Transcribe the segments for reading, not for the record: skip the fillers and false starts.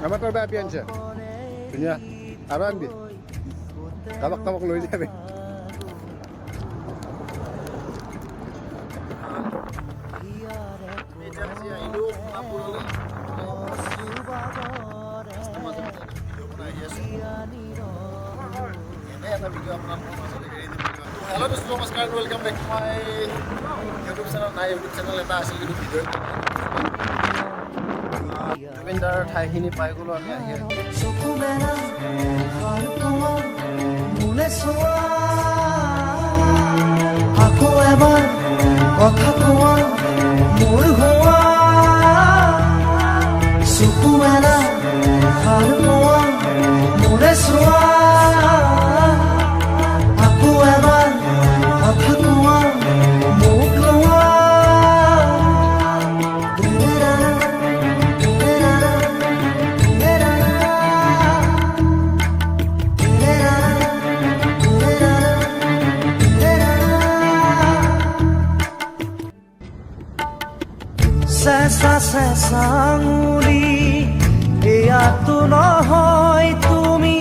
আমাৰ তোৰ বেয়া আনছে ধুনীয়া আৰু আনবি কাবাক লৈ যাবি হেল্ল' দোস্ত নমস্কাৰ welcome back to my YouTube channel নাই ইউটিউব চেনেল এটা আছিল কিন্তু ভিডিঅ' জুবিনদাৰ ঠাইখিনি পাই গ'লোঁ আমি আহি আকৌ এবাৰ কথা কোৱা মোৰ হোৱা চকু মেলা ভাল পোৱা মোৰে চোৱা আকৌ এবাৰ কথা কোৱা মোক লোৱা চেঁচা চেঁচা আঙুলি এয়াতো নহয় তুমি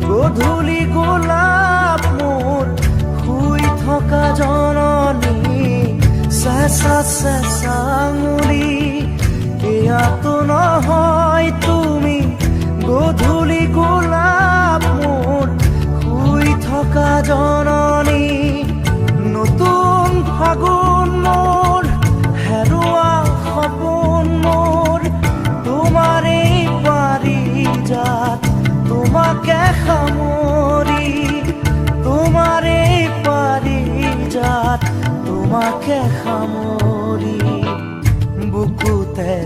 গধূলি গোলাপ মোৰ শুই থকা জননী চেঁচা চেঁচা আঙুলি এয়াতো নহয় তুমি গধূলি গোলাপ মোৰ শুই থকা জননী নতুন ফাগুন মোৰ হেৰুৱা সপোন মোৰ তোমাৰে পাৰিজাত তোমাকে সামৰি তোমাৰে পাৰিজাত তোমাকে সামৰি বুকুতে